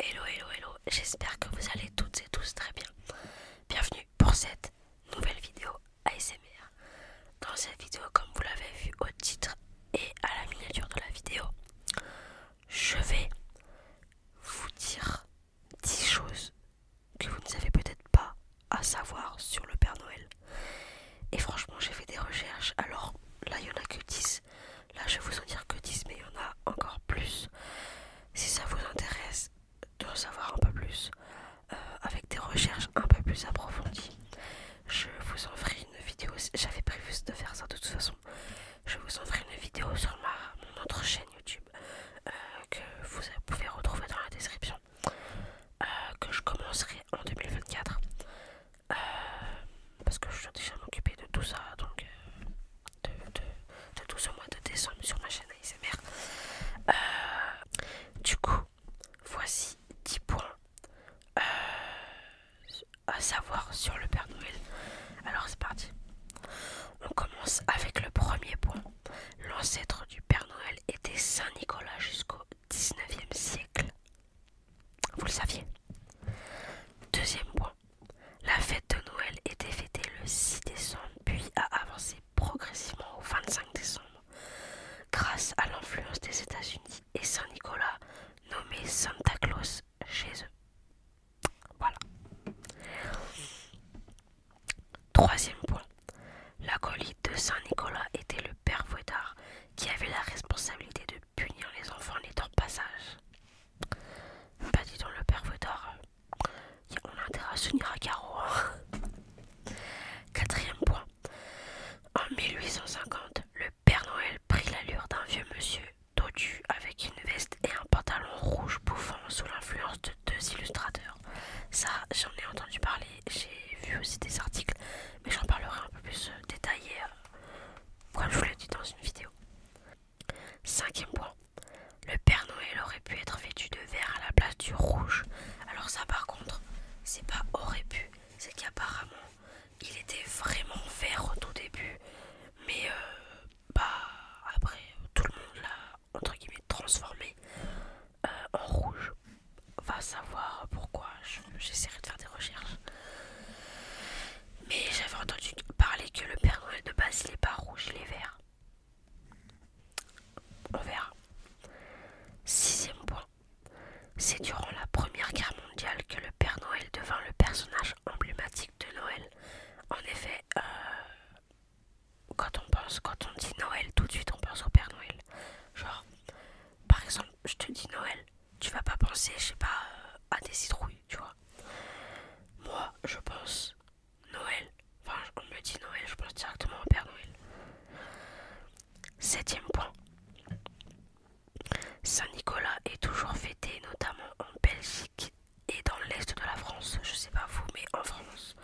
Hello, hello, hello, j'espère que vous allez toutes et tous très bien. Bienvenue pour cette nouvelle vidéo ASMR. Dans cette vidéo, comme vous l'avez vu au titre et à la miniature de la vidéo, je vais vous dire 10 choses que vous ne savez peut-être pas à savoir sur le Père Noël. Et franchement, j'ai fait des recherches, alors là il n'y en a que 10. Là je vais vous en dire que 10, mais il y en a encore plus. Si ça vous intéresse d'en savoir un peu plus, avec des recherches un peu plus approfondies, je vous en ferai une vidéo. J'avais prévu de faire ça de toute façon. Je vous en ferai une vidéo sur mon autre chaîne YouTube que vous pouvez retrouver dans la description, que je commencerai en 2024 parce que je dois déjà m'occuper de tout ça, donc de tout ce mois de décembre sur ma chaîne ASMR. Du coup, voici 10 points à savoir sur le Père Noël. Alors c'est parti. On commence avec le premier point. L'ancêtre du Père Noël était Saint Nicolas jusqu'au 19e siècle. Vous le saviez? Deuxième point. La fête de Noël était fêtée le 6 décembre, puis a avancé progressivement au 25 décembre grâce à l'influence des États-Unis et Saint Nicolas nommé Santa Claus chez eux. Voilà. Troisième point. L'acolyte de Saint Nicolas était le père Fouettard qui avait la responsabilité de punir les enfants nés en passage. Bah dis donc, le père Fouettard, on a intérêt à s'unir à Caro. Quatrième point. En 1850, le Père Noël prit l'allure d'un vieux monsieur dodu avec une veste et un pantalon rouge bouffant sous l'influence de deux illustrateurs. Ça, j'en ai entendu parler, j'ai vu aussi des articles, mais j'en parlerai un peu plus détaillé comme je vous l'ai dit dans une vidéo. Cinquième point. Le Père Noël aurait pu être vêtu de vert à la place du rouge. Alors ça par contre, c'est pas aurait pu, c'est qu'apparemment il était vraiment vert au tout début, mais après tout le monde l'a entre guillemets transformé en rouge. Va savoir pourquoi, j'essaierai de faire des recherches. Mais j'avais entendu parler que le Père Noël de base il est pas rouge, il est vert. On verra. Sixième point. C'est durant la Première Guerre mondiale que le Père Noël devint le personnage emblématique de Noël. En effet, quand on dit Noël, tout de suite on pense au Père Noël. Genre, par exemple, je te dis Noël, tu vas pas penser, je sais pas, à des citrouilles, tu vois. Moi, je pense Noël, enfin, on me dit Noël, je pense directement au Père Noël. Septième point. Saint Nicolas est toujours fêté, notamment en Belgique et dans l'est de la France. Je sais pas vous, mais en France,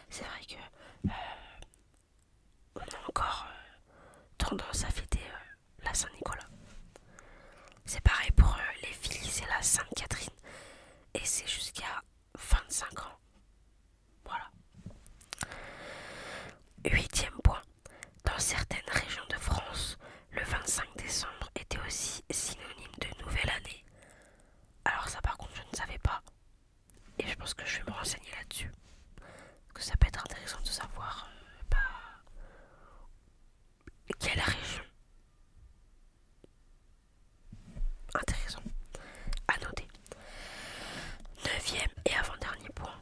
c'est vrai que on a encore tendance à fêter la Saint-Nicolas. C'est pareil pour les filles, c'est la Sainte-Catherine. Et c'est jusqu'à 25 ans. Voilà. Huitième point. Dans certaines régions de France, le 25 décembre était aussi synonyme de nouvelle année. Alors ça par contre je ne savais pas. Et je pense que je vais me renseigner là-dessus. Parce que ça peut être intéressant de savoir quelle région. Intéressant. À noter. Neuvième et avant-dernier point.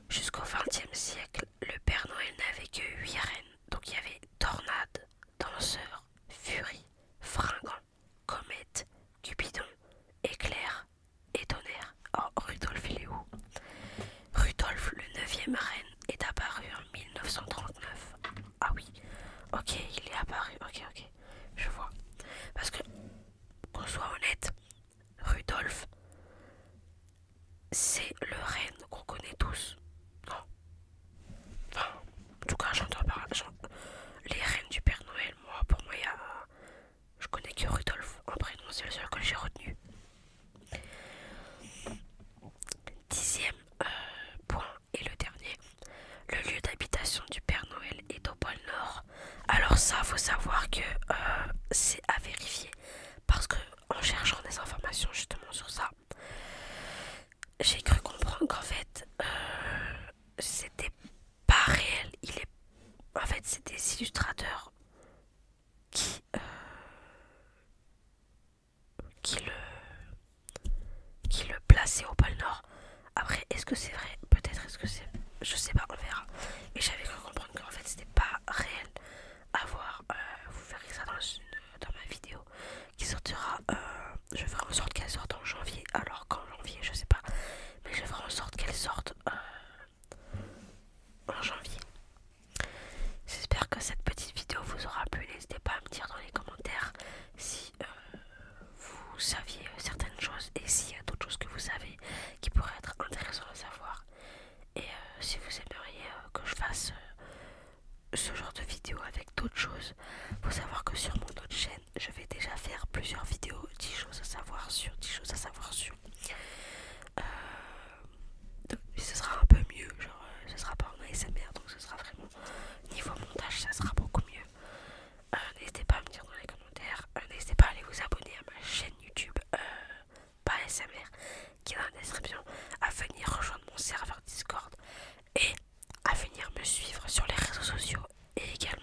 Jusqu'au XXe siècle, le Père Noël n'avait que 8 reines. Donc il y avait Tornade, Danseur, Furie, Fringant, Comète, Cupidon, Éclair et Tonnerre. Oh, Rudolphe il est où? Rudolphe, le 9e reine, est apparu en 1939. Ah oui, ok, il est apparu, ok, je vois. Parce que, qu'on soit honnête, Rudolphe, c'est le reine qu'on connaît tous. Non. Enfin, en tout cas, j'entends parler. Les reines du Père Noël, moi, pour moi, je connais que Rudolphe en prénom, c'est le seul que j'ai retenu. Dixième point et le dernier. Le lieu d'habitation du Père Noël est au pôle Nord. Alors ça, faut savoir que c'est à vérifier. Parce que en cherchant des informations justement sur ça, j'ai cru comprendre qu'en fait c'était pas réel. En fait c'est des illustrateurs qui, qui le qui le plaçaient au pôle Nord. Après, est-ce que c'est vrai? Peut-être, est-ce que c'est... Je sais pas, on verra. Mais j'avais cru comprendre qu'en fait c'était pas réel à voir. Vous verrez ça dans ma vidéo qui sortira. Je ferai en sorte qu'elle sorte en janvier. Alors qu'en janvier, je sais pas. Mais je ferai en sorte qu'elle sorte en janvier. J'espère que cette petite vidéo vous aura plu. N'hésitez pas à me dire dans les commentaires si vous saviez certaines choses et s'il y a d'autres choses que vous savez qui pourraient être intéressantes à savoir. Et si vous aimeriez que je fasse ce genre de vidéo avec d'autres choses, faut savoir que sur mon autre chaîne, je vais déjà faire plusieurs vidéos 10 choses à savoir sur, 10 choses à savoir sur. Donc, ce sera un peu mieux, genre ce sera pas en ASMR, donc ce sera vraiment niveau montage, ça sera beaucoup mieux. N'hésitez pas à me dire dans les commentaires, n'hésitez pas à aller vous abonner à ma chaîne YouTube pas ASMR qui est dans la description, à venir rejoindre mon serveur Discord et à venir me suivre sur les réseaux sociaux et également